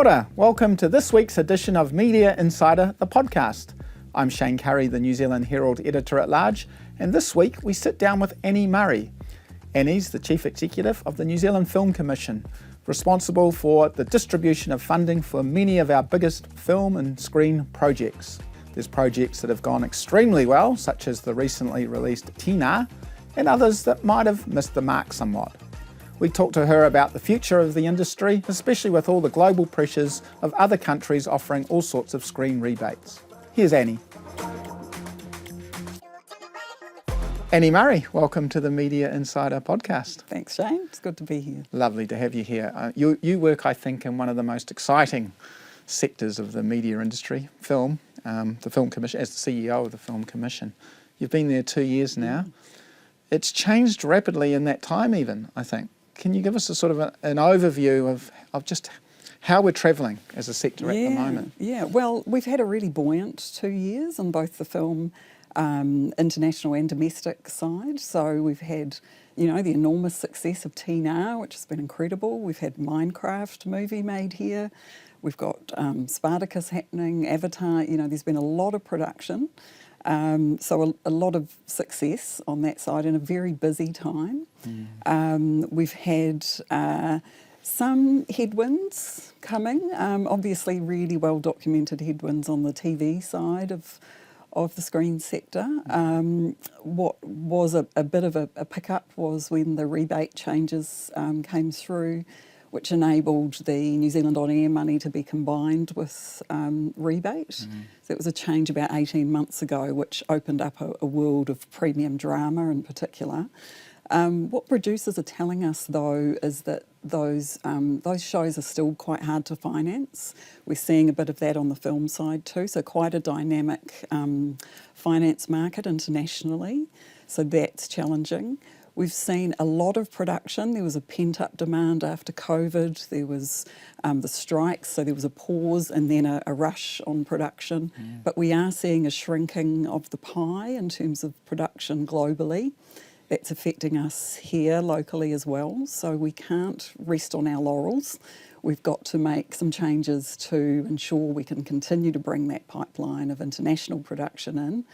order. Welcome to this week's edition of Media Insider, the podcast. I'm Shane Curry, the New Zealand Herald Editor-at-Large, and this week we sit down with Annie Murray. Annie's the Chief Executive of the New Zealand Film Commission, responsible for the distribution of funding for many of our biggest film and screen projects. There's projects that have gone extremely well, such as the recently released Tina, and others that might have missed the mark somewhat. We talked to her about the future of the industry, especially with all the global pressures of other countries offering all sorts of screen rebates. Here's Annie. Annie Murray, welcome to the Media Insider podcast. Thanks, Shane. It's good to be here. Lovely to have you here. You work, I think, in one of the most exciting sectors of the media industry, film, the Film Commission, as the CEO of the Film Commission. You've been there 2 years now. It's changed rapidly in that time even, I think. Can you give us a sort of an overview of just how we're travelling as a sector at the moment? Yeah, well, we've had a really buoyant 2 years on both the film international and domestic side. So we've had, the enormous success of Tina, which has been incredible. We've had Minecraft movie made here. We've got Spartacus happening, Avatar, there's been a lot of production. So a lot of success on that side in a very busy time. We've had some headwinds coming, obviously really well documented headwinds on the TV side of the screen sector. What was a bit of a pickup was when the rebate changes came through, which enabled the New Zealand On Air money to be combined with rebate. So it was a change about 18 months ago, which opened up a world of premium drama in particular. What producers are telling us, though, is that those shows are still quite hard to finance. We're seeing a bit of that on the film side too, so quite a dynamic finance market internationally. So that's challenging. We've seen a lot of production. There was a pent-up demand after COVID. There was the strikes, so there was a pause and then a rush on production. But we are seeing a shrinking of the pie in terms of production globally. That's affecting us here locally as well. So we can't rest on our laurels. We've got to make some changes to ensure we can continue to bring that pipeline of international production in.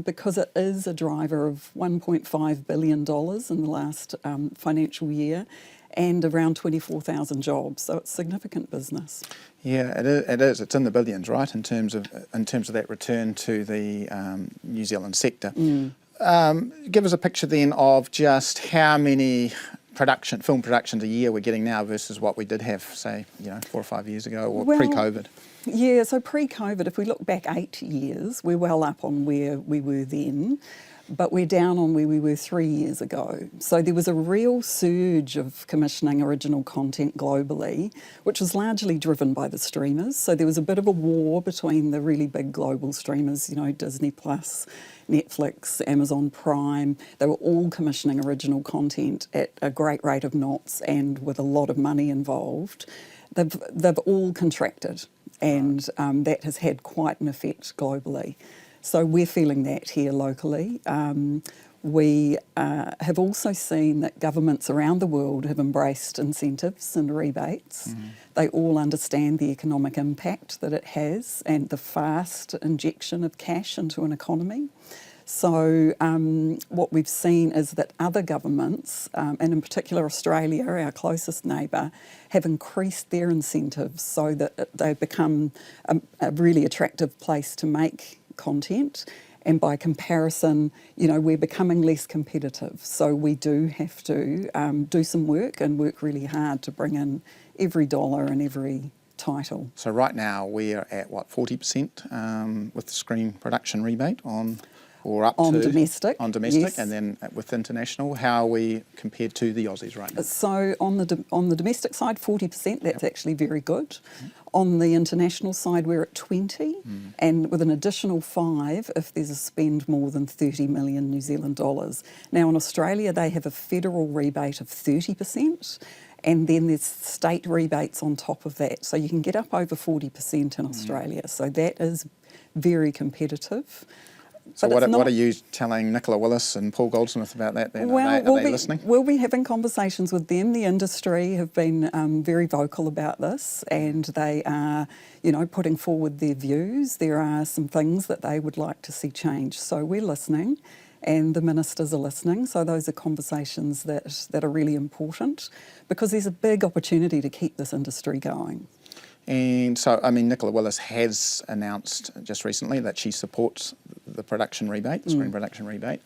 Because it is a driver of $1.5 billion in the last financial year and around 24,000 jobs. So it's significant business. Yeah, it is. It's in the billions, right, in terms of that return to the New Zealand sector. Give us a picture then of just how many film productions a year we're getting now versus what we did have, say, 4 or 5 years ago or pre-COVID. Yeah, so pre-COVID, if we look back 8 years, we're well up on where we were then, but we're down on where we were 3 years ago. So there was a real surge of commissioning original content globally, which was largely driven by the streamers. So there was a bit of a war between the really big global streamers, Disney Plus, Netflix, Amazon Prime. They were all commissioning original content at a great rate of knots and with a lot of money involved. They've all contracted. And that has had quite an effect globally. So we're feeling that here locally. We have also seen that governments around the world have embraced incentives and rebates. They all understand the economic impact that it has and the fast injection of cash into an economy. So what we've seen is that other governments, and in particular Australia, our closest neighbour, have increased their incentives so that they become a really attractive place to make content. And by comparison, we're becoming less competitive. So we do have to do some work and work really hard to bring in every dollar and every title. So right now we are at, 40% with the screen production rebate on domestic. On domestic, yes. And then with international, how are we compared to the Aussies right now? So on the domestic side, 40%, that's actually very good. On the international side, we're at 20, and with an additional 5 if there's a spend more than 30 million New Zealand dollars. Now in Australia, they have a federal rebate of 30%, and then there's state rebates on top of that. So you can get up over 40% in Australia. So that is very competitive. So but what are you telling Nicola Willis and Paul Goldsmith about that then? Well, are they listening? We'll be having conversations with them. The industry have been very vocal about this, and they are, putting forward their views. There are some things that they would like to see changed. So we're listening, and the ministers are listening. So those are conversations that are really important, because there's a big opportunity to keep this industry going. And so, Nicola Willis has announced just recently that she supports the production rebate, the screen production rebate.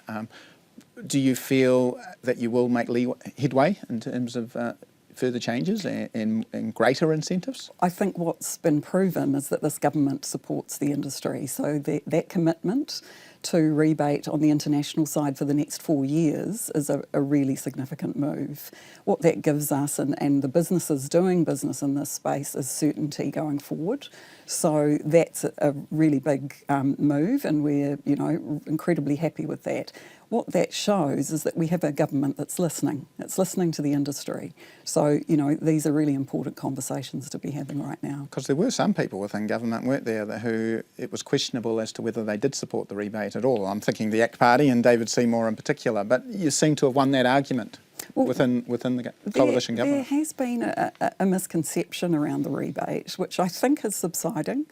Do you feel that you will make headway in terms of further changes and greater incentives? I think what's been proven is that this government supports the industry. So that commitment to rebate on the international side for the next 4 years is a really significant move. What that gives us and the businesses doing business in this space is certainty going forward. So that's a really big move, and we're incredibly happy with that. What that shows is that we have a government that's listening. It's listening to the industry. So, these are really important conversations to be having right now. Because there were some people within government, weren't there, who it was questionable as to whether they did support the rebate at all. I'm thinking the ACT Party and David Seymour in particular, but you seem to have won that argument. Within the coalition government. There has been a misconception around the rebate, which I think is subsiding.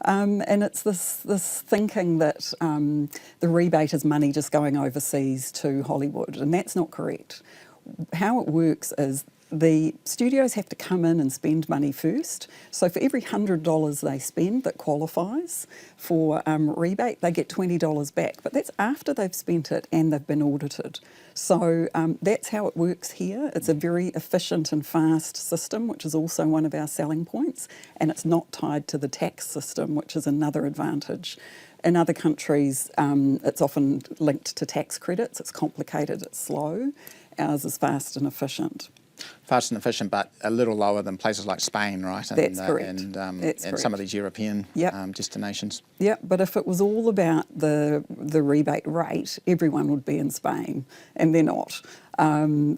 And it's this thinking that the rebate is money just going overseas to Hollywood, and that's not correct. How it works is the studios have to come in and spend money first. So for every $100 they spend that qualifies for rebate, they get $20 back. But that's after they've spent it and they've been audited. So that's how it works here. It's a very efficient and fast system, which is also one of our selling points. And it's not tied to the tax system, which is another advantage. In other countries, it's often linked to tax credits. It's complicated, it's slow. Ours is fast and efficient. Fast and efficient, but a little lower than places like Spain, right? That's correct. And correct. Some of these European destinations. Yeah, but if it was all about the rebate rate, everyone would be in Spain, and they're not.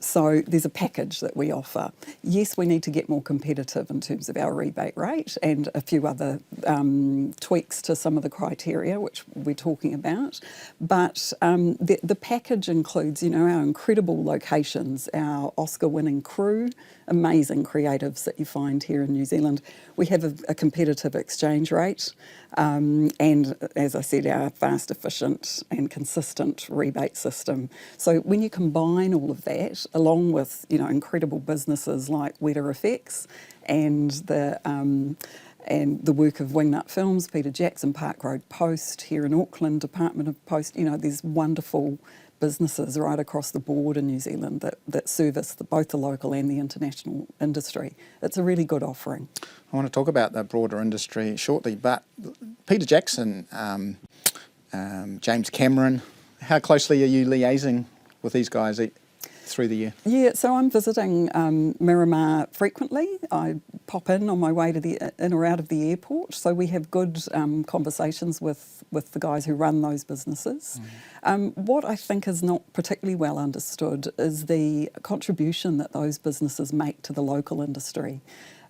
So there's a package that we offer. Yes, we need to get more competitive in terms of our rebate rate and a few other tweaks to some of the criteria, which we're talking about. But the package includes, our incredible locations, our Oscar-winning crew, amazing creatives that you find here in New Zealand. We have a competitive exchange rate, and as I said, our fast, efficient and consistent rebate system. So when you combine all of that, along with incredible businesses like Weta Effects and the work of Wingnut Films, Peter Jackson, Park Road Post here in Auckland, Department of Post, there's wonderful businesses right across the board in New Zealand that service both the local and the international industry. It's a really good offering. I want to talk about the broader industry shortly, but Peter Jackson, James Cameron, how closely are you liaising with these guys through the year? Yeah, so I'm visiting Miramar frequently. I pop in on my way to in or out of the airport. So we have good conversations with the guys who run those businesses. What I think is not particularly well understood is the contribution that those businesses make to the local industry.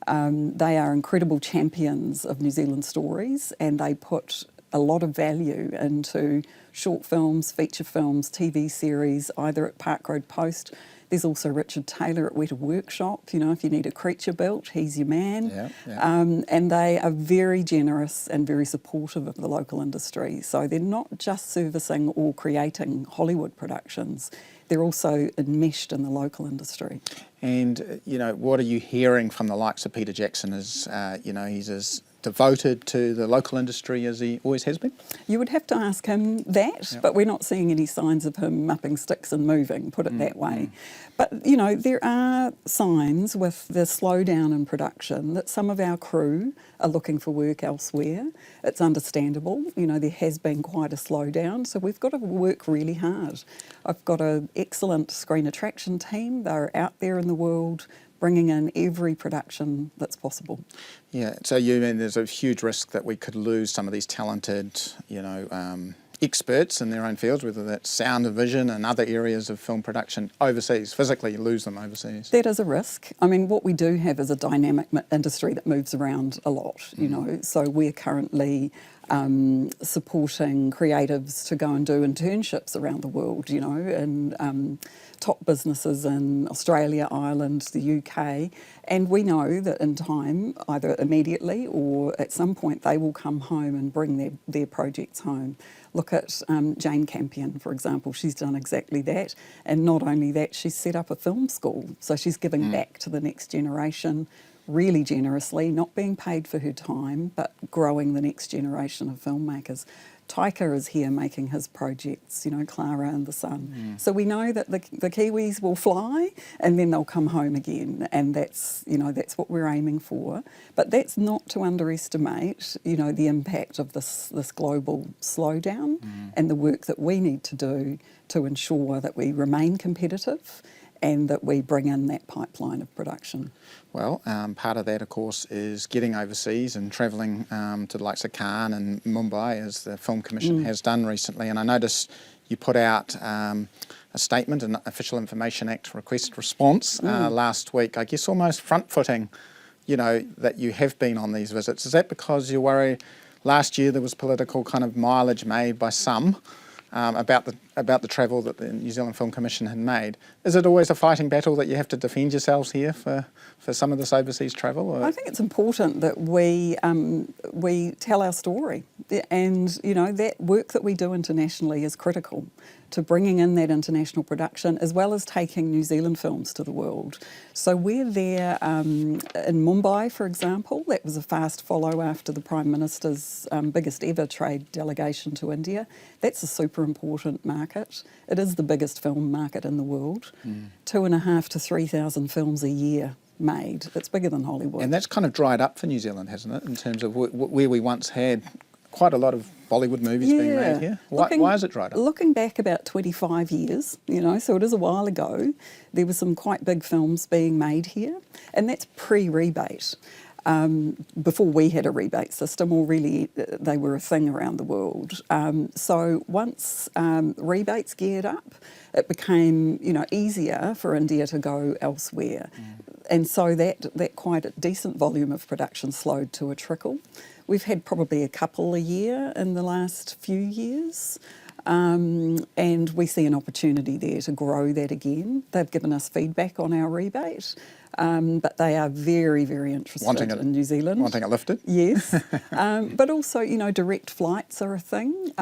They are incredible champions of New Zealand stories, and they put a lot of value into short films, feature films, TV series, either at Park Road Post. There's also Richard Taylor at Weta Workshop. If you need a creature built, he's your man. And they are very generous and very supportive of the local industry. So they're not just servicing or creating Hollywood productions, they're also enmeshed in the local industry. And, what are you hearing from the likes of Peter Jackson? He's as devoted to the local industry as he always has been? You would have to ask him that, but we're not seeing any signs of him upping sticks and moving, put it that way. But, there are signs with the slowdown in production that some of our crew are looking for work elsewhere. It's understandable. There has been quite a slowdown, so we've got to work really hard. I've got an excellent screen attraction team. They're out there in the world bringing in every production that's possible. Yeah, so there's a huge risk that we could lose some of these talented, experts in their own fields, whether that's sound and vision and other areas of film production overseas, physically lose them overseas. That is a risk. What we do have is a dynamic industry that moves around a lot, so we're currently supporting creatives to go and do internships around the world, you know, and top businesses in Australia, Ireland, the UK. And we know that in time, either immediately or at some point, they will come home and bring their projects home. Look at Jane Campion, for example. She's done exactly that. And not only that, she's set up a film school. So she's giving back to the next generation really generously, not being paid for her time, but growing the next generation of filmmakers. Taika is here making his projects, you know, Clara and the Sun. So we know that the Kiwis will fly and then they'll come home again, and that's, you know, that's what we're aiming for. But that's not to underestimate, you know, the impact of this global slowdown and the work that we need to do to ensure that we remain competitive and that we bring in that pipeline of production. Well, part of that, of course, is getting overseas and travelling to the likes of Cannes and Mumbai, as the Film Commission has done recently. And I noticed you put out a statement, an Official Information Act request response last week, I guess almost front-footing, you know, that you have been on these visits. Is that because you worry last year there was political kind of mileage made by some about the travel that the New Zealand Film Commission had made? Is it always a fighting battle that you have to defend yourselves here for some of this overseas travel? Or? I think it's important that we tell our story, and you know that work that we do internationally is critical to bringing in that international production as well as taking New Zealand films to the world. So we're there in Mumbai, for example. That was a fast follow after the Prime Minister's biggest ever trade delegation to India. That's a super important market. It is the biggest film market in the world. 2,500 to 3,000 films a year made. It's bigger than Hollywood. And that's kind of dried up for New Zealand, hasn't it, in terms of where we once had quite a lot of Bollywood movies being made here? Why is it dried up? Looking back about 25 years, you know, so it is a while ago, there were some quite big films being made here, and that's pre-rebate. Before we had a rebate system, or really they were a thing around the world. So once rebates geared up, it became, you know, easier for India to go elsewhere. And so that quite a decent volume of production slowed to a trickle. We've had probably a couple a year in the last few years. And we see an opportunity there to grow that again. They've given us feedback on our rebate, but they are very, very interested in New Zealand. Wanting it lifted? Yes. But also, you know, direct flights are a thing.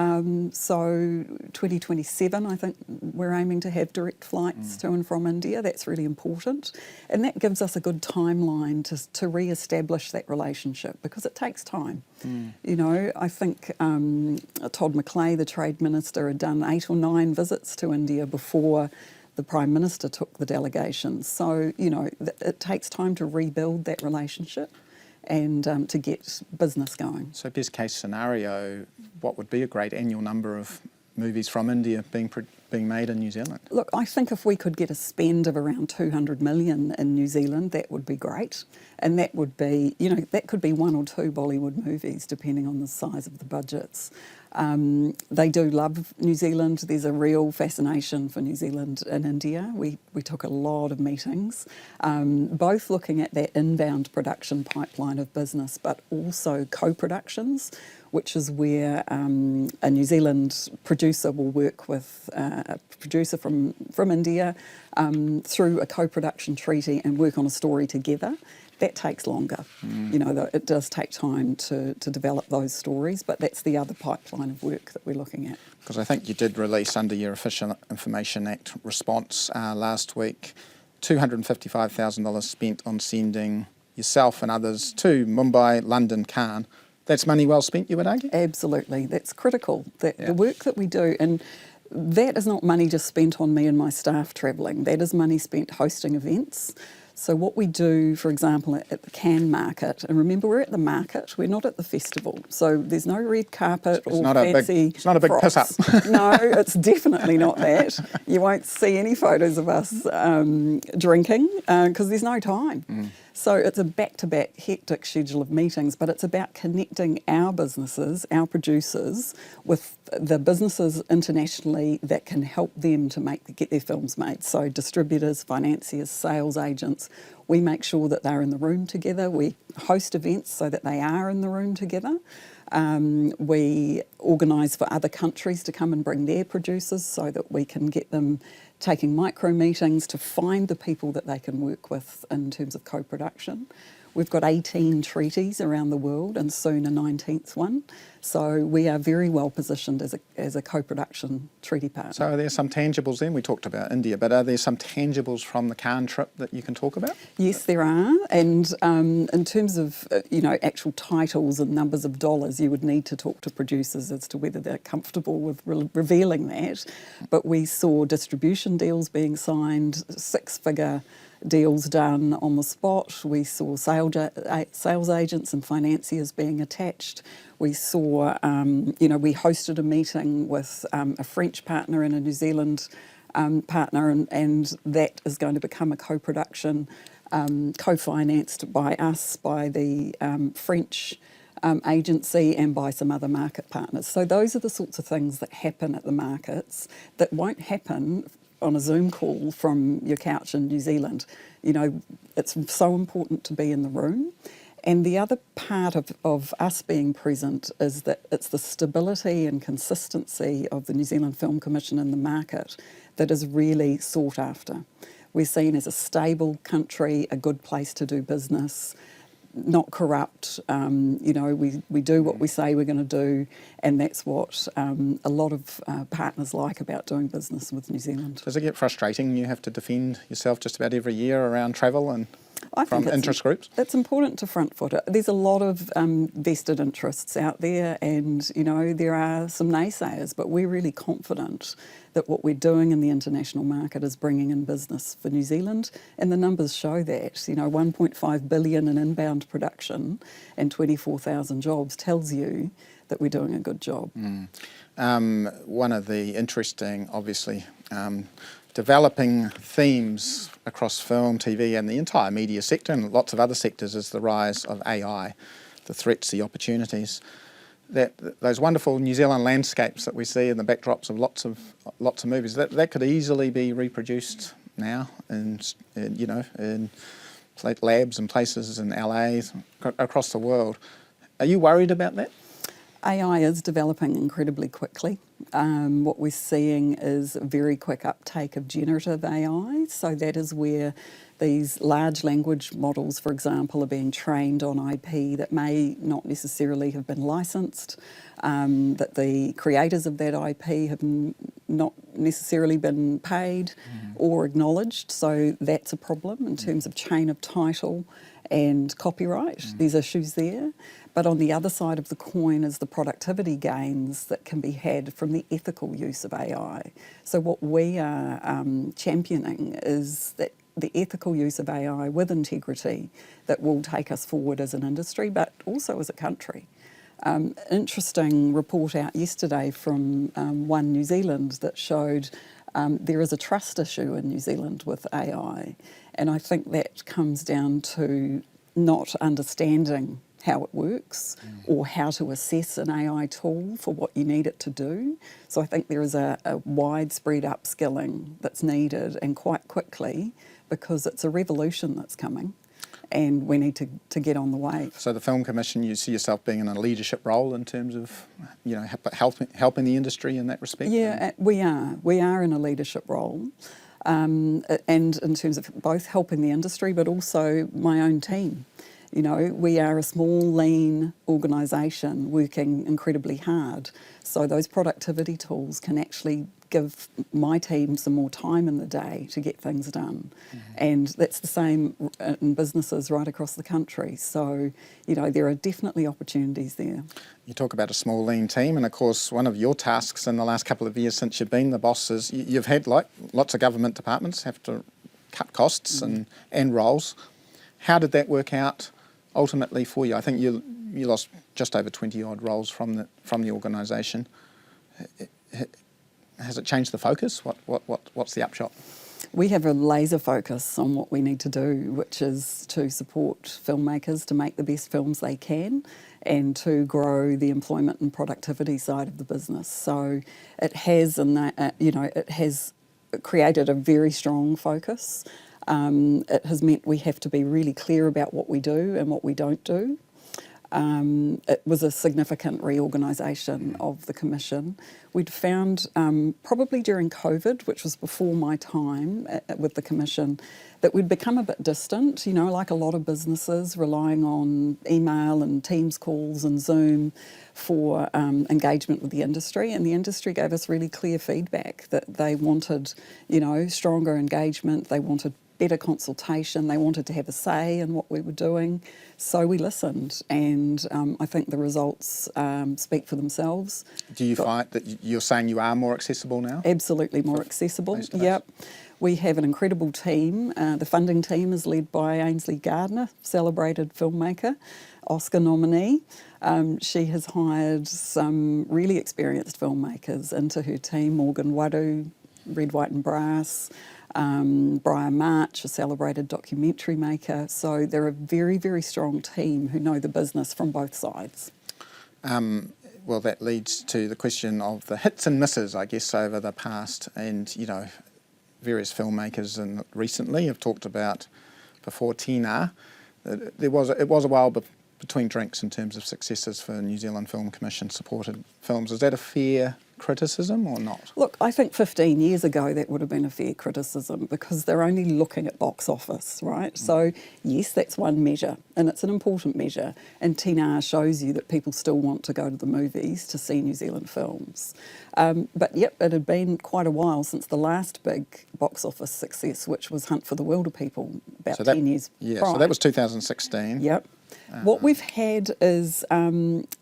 So 2027, I think we're aiming to have direct flights to and from India. That's really important. And that gives us a good timeline to re-establish that relationship, because it takes time. You know, I think Todd McClay, the Trade Minister, had done 8 or 9 visits to India before the Prime Minister took the delegation. So, you know, it takes time to rebuild that relationship and to get business going. So best case scenario, what would be a great annual number of movies from India being made in New Zealand? Look, I think if we could get a spend of around 200 million in New Zealand, that would be great. And that would be, you know, that could be 1 or 2 Bollywood movies, depending on the size of the budgets. They do love New Zealand. There's a real fascination for New Zealand in India. We took a lot of meetings, both looking at that inbound production pipeline of business, but also co-productions, which is where a New Zealand producer will work with a producer from India through a co-production treaty and work on a story together. That takes longer. You know, it does take time to develop those stories, but that's the other pipeline of work that we're looking at. Because I think you did release under your Official Information Act response last week, $255,000 spent on sending yourself and others to Mumbai, London, Cannes. That's money well spent, you would argue? Absolutely. That's critical. The work that we do, and that is not money just spent on me and my staff travelling. That is money spent hosting events. So what we do, for example, at the Cannes market, and remember we're at the market, we're not at the festival, so there's no red carpet or fancy It's not a big piss-up. No, it's definitely not that. You won't see any photos of us drinking because there's no time. So it's a back-to-back hectic schedule of meetings, but it's about connecting our businesses, our producers, with the businesses internationally that can help them to get their films made. So distributors, financiers, sales agents, we make sure that they're in the room together. We host events so that they are in the room together. We organise for other countries to come and bring their producers so that we can get them taking micro meetings to find the people that they can work with in terms of co-production. We've got 18 treaties around the world and soon a 19th one. So we are very well positioned as a co-production treaty partner. So are there some tangibles then? We talked about India, but are there some tangibles from the Cannes trip that you can talk about? Yes, there are. And in terms of actual titles and numbers of dollars, you would need to talk to producers as to whether they're comfortable with revealing that. But we saw distribution deals being signed, six-figure deals done on the spot. We saw sales agents and financiers being attached. We saw, we hosted a meeting with a French partner and a New Zealand partner, and that is going to become a co-production, co-financed by us, by the French agency and by some other market partners. So those are the sorts of things that happen at the markets that won't happen on a Zoom call from your couch in New Zealand. It's so important to be in the room. And the other part of us being present is that it's the stability and consistency of the New Zealand Film Commission in the market that is really sought after. We're seen as a stable country, a good place to do business, not corrupt. We do what we say we're going to do, and that's what a lot of partners like about doing business with New Zealand. Does it get frustrating? You have to defend yourself just about every year around travel and from interest groups? It's important to front foot it. There's a lot of vested interests out there, and there are some naysayers, but we're really confident that what we're doing in the international market is bringing in business for New Zealand, and the numbers show that. 1.5 billion in inbound production and 24,000 jobs tells you that we're doing a good job. One of the interesting, obviously, developing themes across film, TV and the entire media sector and lots of other sectors is the rise of AI, the threats, the opportunities. Those wonderful New Zealand landscapes that we see in the backdrops of lots of movies, that could easily be reproduced now in labs and places in LA, across the world. Are you worried about that? AI is developing incredibly quickly. What we're seeing is a very quick uptake of generative AI. So that is where these large language models, for example, are being trained on IP that may not necessarily have been licensed, that the creators of that IP have not necessarily been paid or acknowledged. So that's a problem in terms of chain of title and copyright. There's issues there. But on the other side of the coin is the productivity gains that can be had from the ethical use of AI. So what we are championing is that the ethical use of AI with integrity that will take us forward as an industry, but also as a country. Interesting report out yesterday from One New Zealand that showed there is a trust issue in New Zealand with AI. And I think that comes down to not understanding how it works or how to assess an AI tool for what you need it to do. So I think there is a widespread upskilling that's needed, and quite quickly, because it's a revolution that's coming and we need to get on the wave. So the Film Commission, you see yourself being in a leadership role in terms of helping the industry in that respect? Yeah, we are. We are in a leadership role. And in terms of both helping the industry but also my own team. We are a small, lean organisation working incredibly hard. So those productivity tools can actually give my team some more time in the day to get things done. And that's the same in businesses right across the country. So, there are definitely opportunities there. You talk about a small, lean team, and of course, one of your tasks in the last couple of years since you've been the boss is you've had lots of government departments have to cut costs and roles. How did that work out ultimately for you? I think you lost just over 20 odd roles from the organisation. Has it changed the focus? What's the upshot? We have a laser focus on what we need to do, which is to support filmmakers to make the best films they can and to grow the employment and productivity side of the business. So it has, it has created a very strong focus. It has meant we have to be really clear about what we do and what we don't do. It was a significant reorganisation of the Commission. We'd found, probably during COVID, which was before my time with the Commission, that we'd become a bit distant, you know, like a lot of businesses, relying on email and Teams calls and Zoom for engagement with the industry. And the industry gave us really clear feedback that they wanted, you know, stronger engagement, they wanted better consultation, they wanted to have a say in what we were doing. So we listened, and I think the results speak for themselves. Do you find that you're saying you are more accessible now? Absolutely more accessible, face-to-face? yep. We have an incredible team. The funding team is led by Ainsley Gardner, celebrated filmmaker, Oscar nominee. She has hired some really experienced filmmakers into her team, Morgan Wadu, Red, White and Brass, Brian March, a celebrated documentary maker. So they're a very, very strong team who know the business from both sides. Well, that leads to the question of the hits and misses, I guess, over the past. And, you know, various filmmakers and recently have talked about, before Tina, it was a while between drinks in terms of successes for New Zealand Film Commission supported films. Is that a fair criticism or not? Look, I think 15 years ago that would have been a fair criticism because they're only looking at box office, right? So yes, that's one measure, and it's an important measure, and TNR shows you that people still want to go to the movies to see New Zealand films. But yep, it had been quite a while since the last big box office success, which was Hunt for the Wilder People, about 10 years prior. So that was 2016. Yep. What we've had is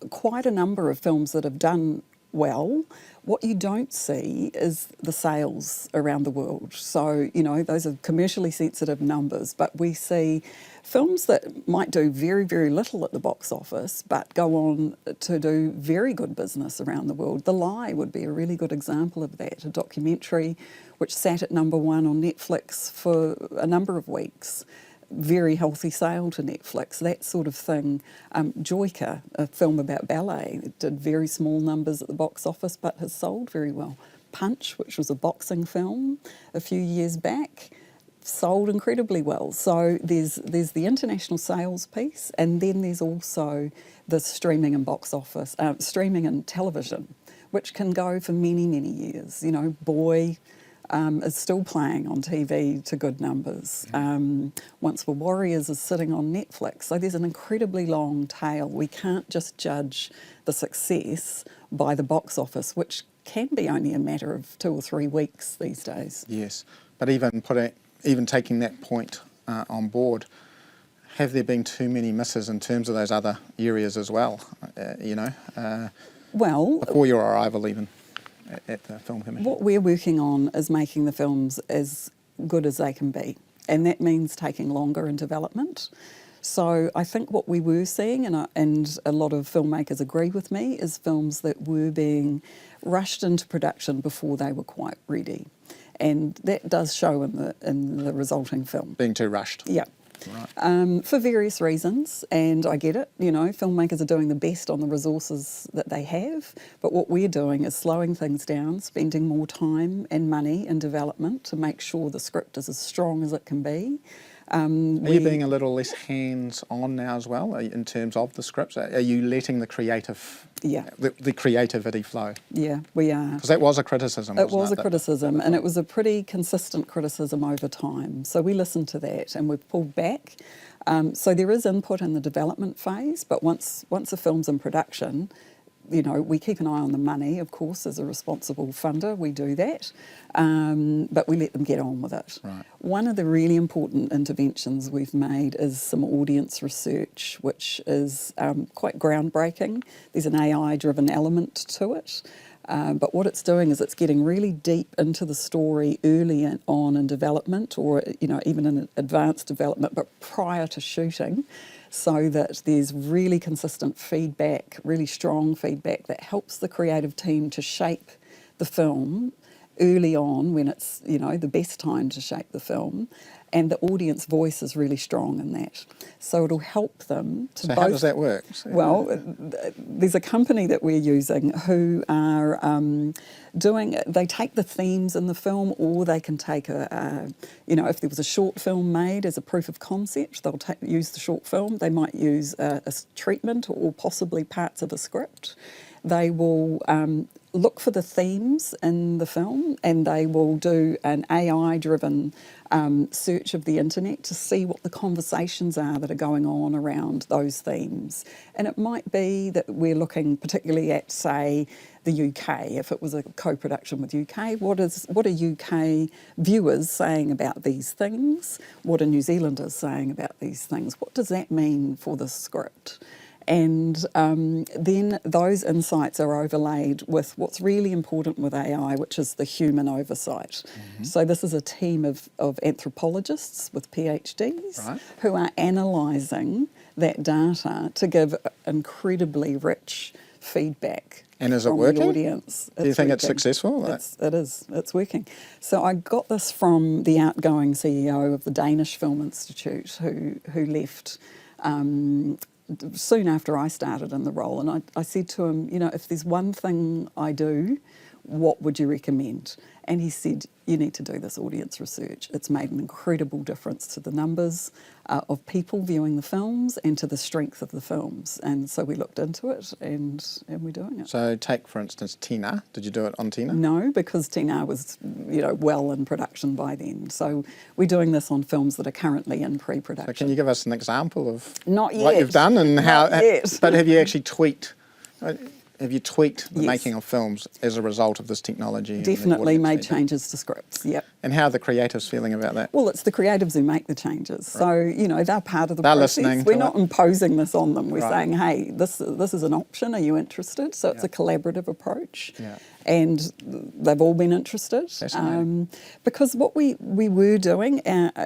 quite a number of films that have done well. What you don't see is the sales around the world. So, you know, those are commercially sensitive numbers, but we see films that might do very, very little at the box office, but go on to do very good business around the world. The Lie would be a really good example of that, a documentary which sat at number 1 on Netflix for a number of weeks. Very healthy sale to Netflix, that sort of thing. Joyka, a film about ballet, it did very small numbers at the box office but has sold very well. Punch, which was a boxing film a few years back, sold incredibly well. So there's the international sales piece, and then there's also the streaming and box office, streaming and television, which can go for many, many years. You know, Boy is still playing on TV to good numbers. Once Were Warriors is sitting on Netflix. So there's an incredibly long tail. We can't just judge the success by the box office, which can be only a matter of 2 or 3 weeks these days. Yes, but even taking that point on board, have there been too many misses in terms of those other areas as well, before your arrival even at the Film Commission? What we're working on is making the films as good as they can be, and that means taking longer in development. So I think what we were seeing, and a lot of filmmakers agree with me, is films that were being rushed into production before they were quite ready. And that does show in the resulting film. Being too rushed? Yeah. Right. For various reasons, and I get it, you know, filmmakers are doing the best on the resources that they have, but what we're doing is slowing things down, spending more time and money in development to make sure the script is as strong as it can be. Are you being a little less hands-on now as well in terms of the scripts? Are you letting the creative, the creativity flow? Yeah, we are. Because that was a criticism, It was a criticism, and it was a pretty consistent criticism over time. So we listened to that and we've pulled back. So there is input in the development phase, but once a film's in production, you know, we keep an eye on the money, of course, as a responsible funder, we do that, but we let them get on with it. Right. One of the really important interventions we've made is some audience research, which is quite groundbreaking. There's an AI-driven element to it, but what it's doing is it's getting really deep into the story early on in development, or, you know, even in advanced development, but prior to shooting, so that there's really consistent feedback, really strong feedback that helps the creative team to shape the film early on when it's, you know, the best time to shape the film, and the audience voice is really strong in that. So it'll help them to So both... how does that work? Well, there's a company that we're using who are they take the themes in the film, or they can take you know, if there was a short film made as a proof of concept, they'll use the short film. They might use a treatment or possibly parts of a script. They will look for the themes in the film, and they will do an AI-driven search of the internet to see what the conversations are that are going on around those themes. And it might be that we're looking particularly at, say, the UK. If it was a co-production with UK, what are UK viewers saying about these things? What are New Zealanders saying about these things? What does that mean for the script? And then those insights are overlaid with what's really important with AI, which is the human oversight. Mm-hmm. So this is a team of anthropologists with PhDs who are analysing that data to give incredibly rich feedback. And is it working? The audience. Do you think it's successful? It is. It's working. So I got this from the outgoing CEO of the Danish Film Institute, who left soon after I started in the role, and I said to him, you know, if there's one thing I do, what would you recommend? And he said, you need to do this audience research. It's made an incredible difference to the numbers of people viewing the films and to the strength of the films. And so we looked into it, and we're doing it. So take, for instance, Tina. Did you do it on Tina? No, because Tina was, you know, well in production by then. So we're doing this on films that are currently in pre-production. So can you give us an example of Not yet. what you've done and how? Not yet. But have you actually tweaked? Have you tweaked the Yes. making of films as a result of this technology? Definitely made changes to scripts, yep. And how are the creatives feeling about that? Well, it's the creatives who make the changes. Right. So, you know, they're part of the they're process. Listening We're not imposing this on them. We're right. saying, hey, this is an option. Are you interested? So it's a collaborative approach. Yeah. And they've all been interested. Because what we were doing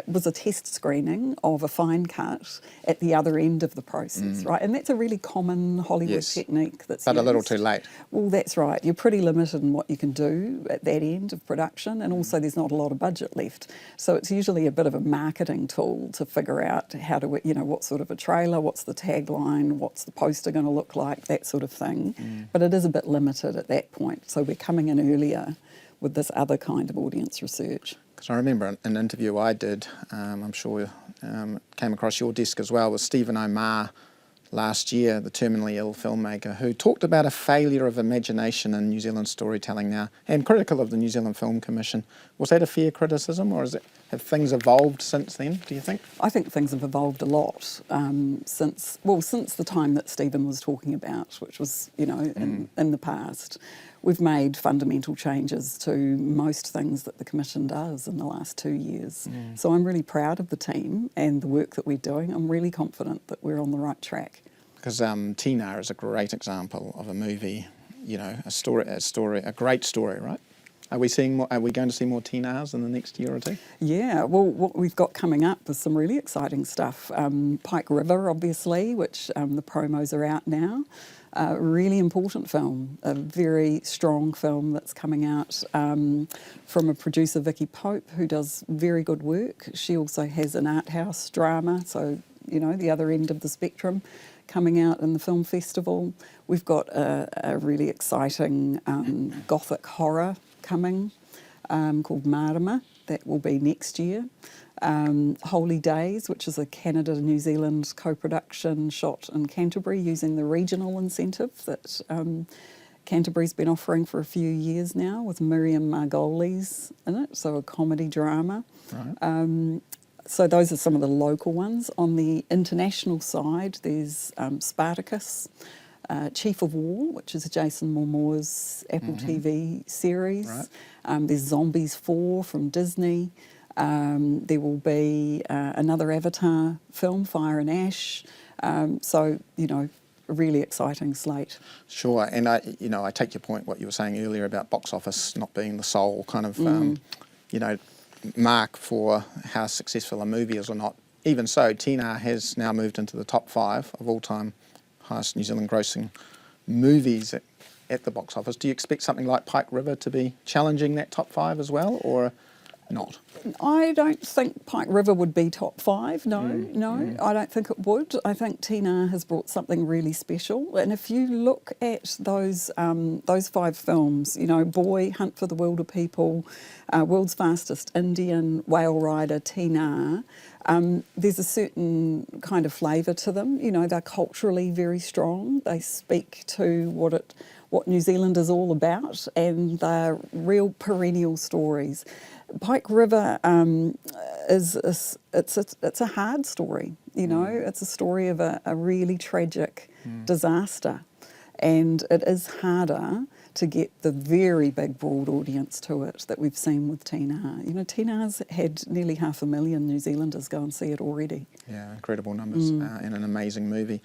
was a test screening of a fine cut at the other end of the process, right? And that's a really common Hollywood technique that's But used. a little too late. Well, that's right. You're pretty limited in what you can do at that end of production, and also there's not a lot of budget left. So it's usually a bit of a marketing tool to figure out how to, you know, what sort of a trailer, what's the tagline, what's the poster going to look like, that sort of thing. But it is a bit limited at that point. So we're coming in earlier with this other kind of audience research. Because I remember an interview I did, I'm sure it came across your desk as well, with Stephen O'Mar last year, the terminally ill filmmaker, who talked about a failure of imagination in New Zealand storytelling now, and critical of the New Zealand Film Commission. Was that a fair criticism, or have things evolved since then, do you think? I think things have evolved a lot since the time that Stephen was talking about, which was, you know, in the past. We've made fundamental changes to most things that the Commission does in the last 2 years. So I'm really proud of the team and the work that we're doing. I'm really confident that we're on the right track. Because Tina is a great example of a movie, you know, a great story, right? Are we going to see more Tinas in the next year or two? Yeah, well, what we've got coming up is some really exciting stuff. Pike River, obviously, which the promos are out now. A really important film, a very strong film that's coming out from a producer, Vicky Pope, who does very good work. She also has an art house drama, so, you know, the other end of the spectrum, coming out in the film festival. We've got a really exciting gothic horror coming called Marama. That will be next year. Holy Days, which is a Canada-New Zealand co-production shot in Canterbury using the regional incentive that Canterbury's been offering for a few years now, with Miriam Margolyes in it, so a comedy drama. Right. So those are some of the local ones. On the international side, there's Spartacus, Chief of War, which is Jason Momoa's Apple TV series. Right. There's Zombies 4 from Disney. There will be another Avatar film, Fire and Ash. So, you know, a really exciting slate. Sure, and I take your point, what you were saying earlier about box office not being the sole kind of, you know, mark for how successful a movie is or not. Even so, Tina has now moved into the top 5 of all-time highest New Zealand grossing movies. at the box office. Do you expect something like Pike River to be challenging that top 5 as well, or not? I don't think Pike River would be top 5. No, I don't think it would. I think Tina has brought something really special. And if you look at those 5 films, you know, Boy, Hunt for the Wilder People, World's Fastest Indian, Whale Rider, Tina, there's a certain kind of flavour to them. You know, they're culturally very strong. They speak to what New Zealand is all about, and they're real perennial stories. Pike River it's a hard story, you know. It's a story of a really tragic disaster, and it is harder to get the very big broad audience to it that we've seen with Tina. You know, Tina's had nearly 500,000 New Zealanders go and see it already. Yeah, incredible numbers, and an amazing movie.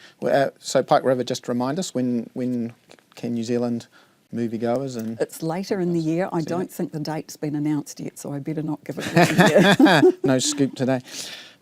So Pike River, just remind us, when can New Zealand moviegoers and... It's later in the year. I don't think the date's been announced yet, so I better not give it away. No scoop today.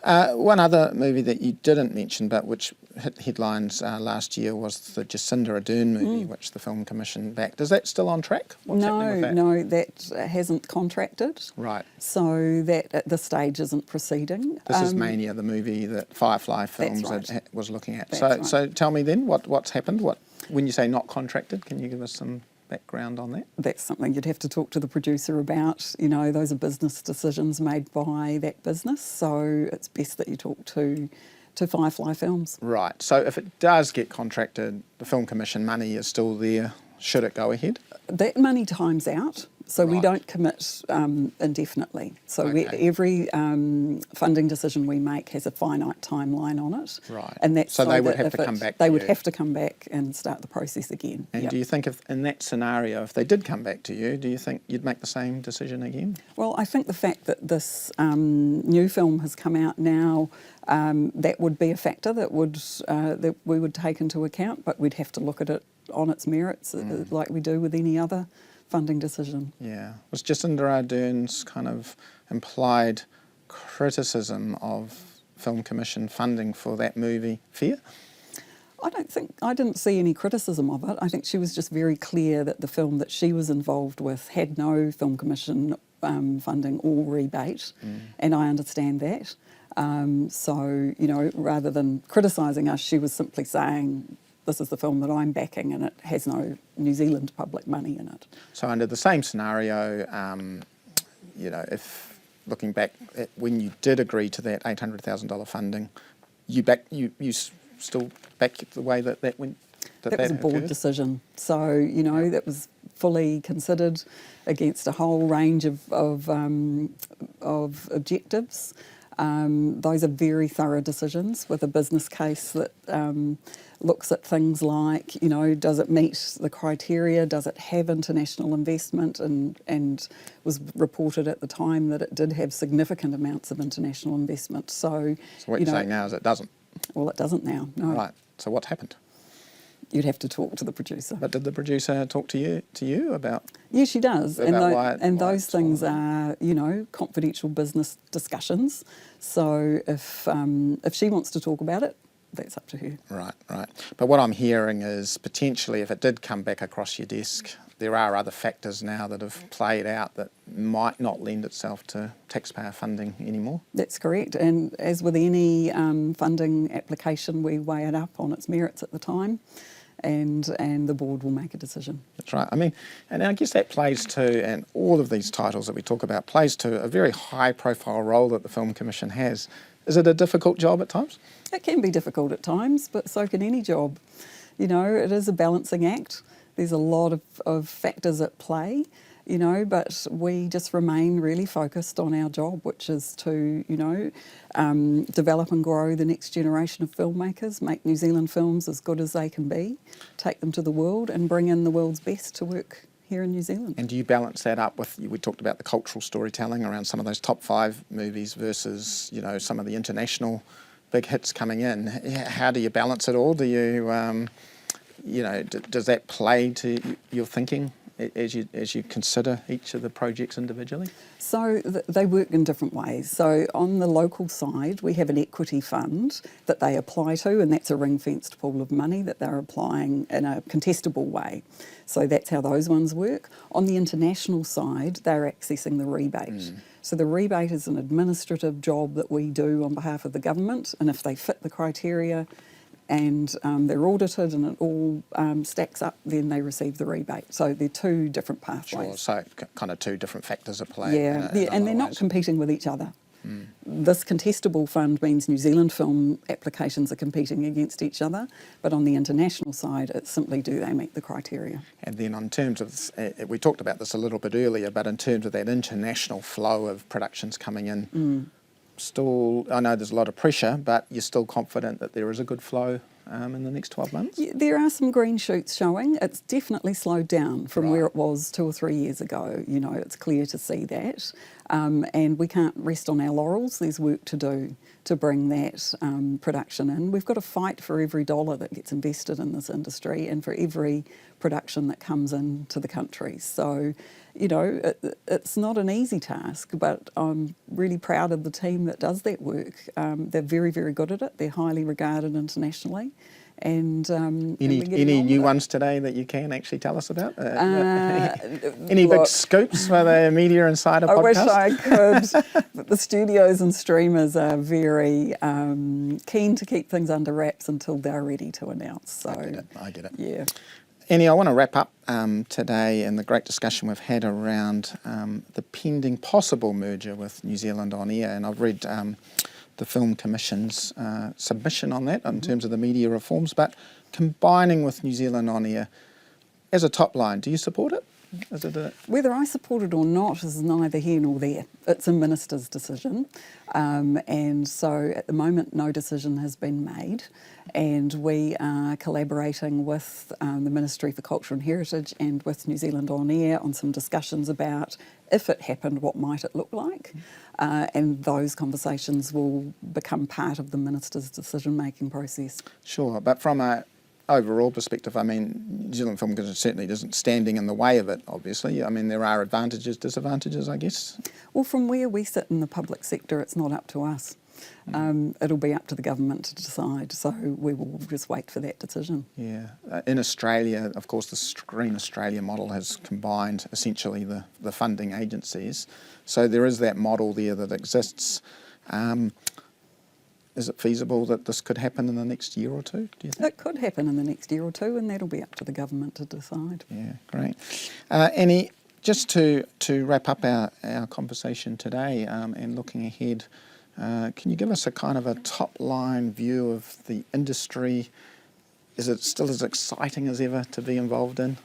One other movie that you didn't mention, but which hit headlines last year, was the Jacinda Ardern movie, which the Film Commission backed. Is that still on track? What's happening with that? No, that hasn't contracted. Right. So that at this stage isn't proceeding. This is Mania, the movie that Firefly Films was looking at. So tell me then, what's happened? When you say not contracted, can you give us some background on that? That's something you'd have to talk to the producer about. You know, those are business decisions made by that business, so it's best that you talk to Firefly Films. Right, so if it does get contracted, the Film Commission money is still there, should it go ahead? That money times out, so we don't commit indefinitely. So every funding decision we make has a finite timeline on it. Right. And that's so they would have to come back. They would have to come back and start the process again. And do you think, in that scenario, if they did come back to you, do you think you'd make the same decision again? Well, I think the fact that this new film has come out now, that would be a factor that we would take into account, but we'd have to look at it on its merits, like we do with any other funding decision. Yeah. Was Jacinda Ardern's kind of implied criticism of Film Commission funding for that movie fair? I didn't see any criticism of it. I think she was just very clear that the film that she was involved with had no Film Commission funding or rebate, and I understand that. So, you know, rather than criticising us, she was simply saying, this is the film that I'm backing and it has no New Zealand public money in it. So under the same scenario, you know, if looking back at when you did agree to that $800,000 funding, you still back the way that went? That was a board decision. So, you know, that was fully considered against a whole range of objectives. Those are very thorough decisions with a business case that looks at things like, you know, does it meet the criteria, does it have international investment, and was reported at the time that it did have significant amounts of international investment. So what you're saying now is it doesn't? Well, it doesn't now, no. Right, so what's happened? You'd have to talk to the producer. But did the producer talk to you about? Yeah, she does. About and those things are, you know, confidential business discussions. So if she wants to talk about it, that's up to her. Right. But what I'm hearing is potentially if it did come back across your desk, there are other factors now that have played out that might not lend itself to taxpayer funding anymore. That's correct. And as with any funding application, we weigh it up on its merits at the time. And the board will make a decision. That's right. I mean, and I guess that plays to, and all of these titles that we talk about, plays to a very high-profile role that the Film Commission has. Is it a difficult job at times? It can be difficult at times, but so can any job. You know, it is a balancing act. There's a lot of factors at play, you know, but we just remain really focused on our job, which is to, you know, develop and grow the next generation of filmmakers, make New Zealand films as good as they can be, take them to the world and bring in the world's best to work here in New Zealand. And do you balance that up with, we talked about the cultural storytelling around some of those top 5 movies versus, you know, some of the international big hits coming in. How do you balance it all? Do you, you know, does that play to your thinking as you consider each of the projects individually? So they work in different ways. So on the local side, we have an equity fund that they apply to, and that's a ring-fenced pool of money that they're applying in a contestable way. So that's how those ones work. On the international side, they're accessing the rebate. So the rebate is an administrative job that we do on behalf of the government, and if they fit the criteria and they're audited and it all stacks up, then they receive the rebate. So they're two different pathways. Sure, so kind of two different factors at play. Yeah, and they're not competing with each other. This contestable fund means New Zealand film applications are competing against each other, but on the international side, it's simply do they meet the criteria. And then in terms of, we talked about this a little bit earlier, but in terms of that international flow of productions coming in, still, I know there's a lot of pressure, but you're still confident that there is a good flow in the next 12 months? Yeah, there are some green shoots showing. It's definitely slowed down from where it was 2 or 3 years ago. You know, it's clear to see that. And we can't rest on our laurels. There's work to do to bring that production in. We've got to fight for every dollar that gets invested in this industry and for every production that comes into the country. So, you know, it's not an easy task, but I'm really proud of the team that does that work. They're very, very good at it. They're highly regarded internationally. And any new ones today that you can actually tell us about? Any big scoops for the Media Insider podcast? I wish I could, but the studios and streamers are very keen to keep things under wraps until they're ready to announce. So I get it. Yeah. Annie, I want to wrap up today and the great discussion we've had around the pending possible merger with New Zealand On Air, and I've read the Film Commission's submission on that in terms of the media reforms, but combining with New Zealand On Air, as a top line, do you support it? Is it Whether I support it or not is neither here nor there. It's a minister's decision. And so at the moment, no decision has been made. And we are collaborating with the Ministry for Culture and Heritage and with New Zealand On Air on some discussions about, if it happened, what might it look like? And those conversations will become part of the minister's decision-making process. Sure, but from a overall perspective, I mean, New Zealand Film Commission certainly isn't standing in the way of it, obviously. I mean, there are advantages, disadvantages, I guess. Well, from where we sit in the public sector, it's not up to us. It'll be up to the government to decide, so we will just wait for that decision. Yeah. In Australia, of course, the Screen Australia model has combined essentially the funding agencies. So there is that model there that exists. Is it feasible that this could happen in the next year or two, do you think? It could happen in the next year or two, and that'll be up to the government to decide. Yeah, great. Annie, just to wrap up our conversation today and looking ahead, can you give us a kind of a top-line view of the industry? Is it still as exciting as ever to be involved in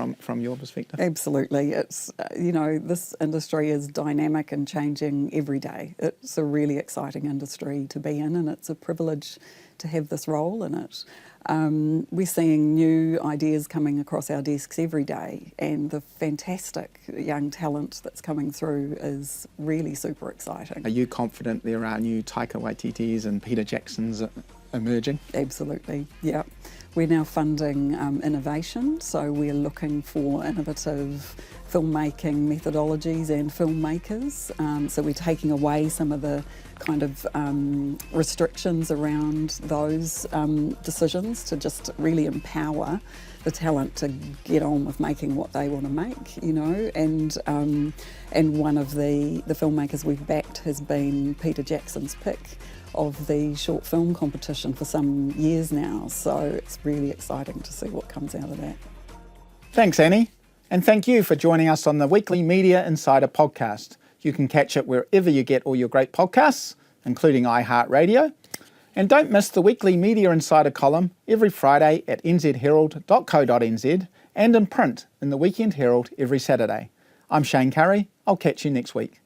from your perspective? Absolutely. It's, you know, this industry is dynamic and changing every day. It's a really exciting industry to be in, and it's a privilege to have this role in it. We're seeing new ideas coming across our desks every day, and the fantastic young talent that's coming through is really super exciting. Are you confident there are new Taika Waititis and Peter Jacksons emerging? Absolutely, yeah. We're now funding innovation, so we're looking for innovative filmmaking methodologies and filmmakers. So we're taking away some of the kind of restrictions around those decisions to just really empower the talent to get on with making what they want to make, you know. And one of the filmmakers we've backed has been Peter Jackson's pick of the short film competition for some years now. So it's really exciting to see what comes out of that. Thanks, Annie. And thank you for joining us on the weekly Media Insider podcast. You can catch it wherever you get all your great podcasts, including iHeartRadio. And don't miss the weekly Media Insider column every Friday at nzherald.co.nz and in print in the Weekend Herald every Saturday. I'm Shane Curry. I'll catch you next week.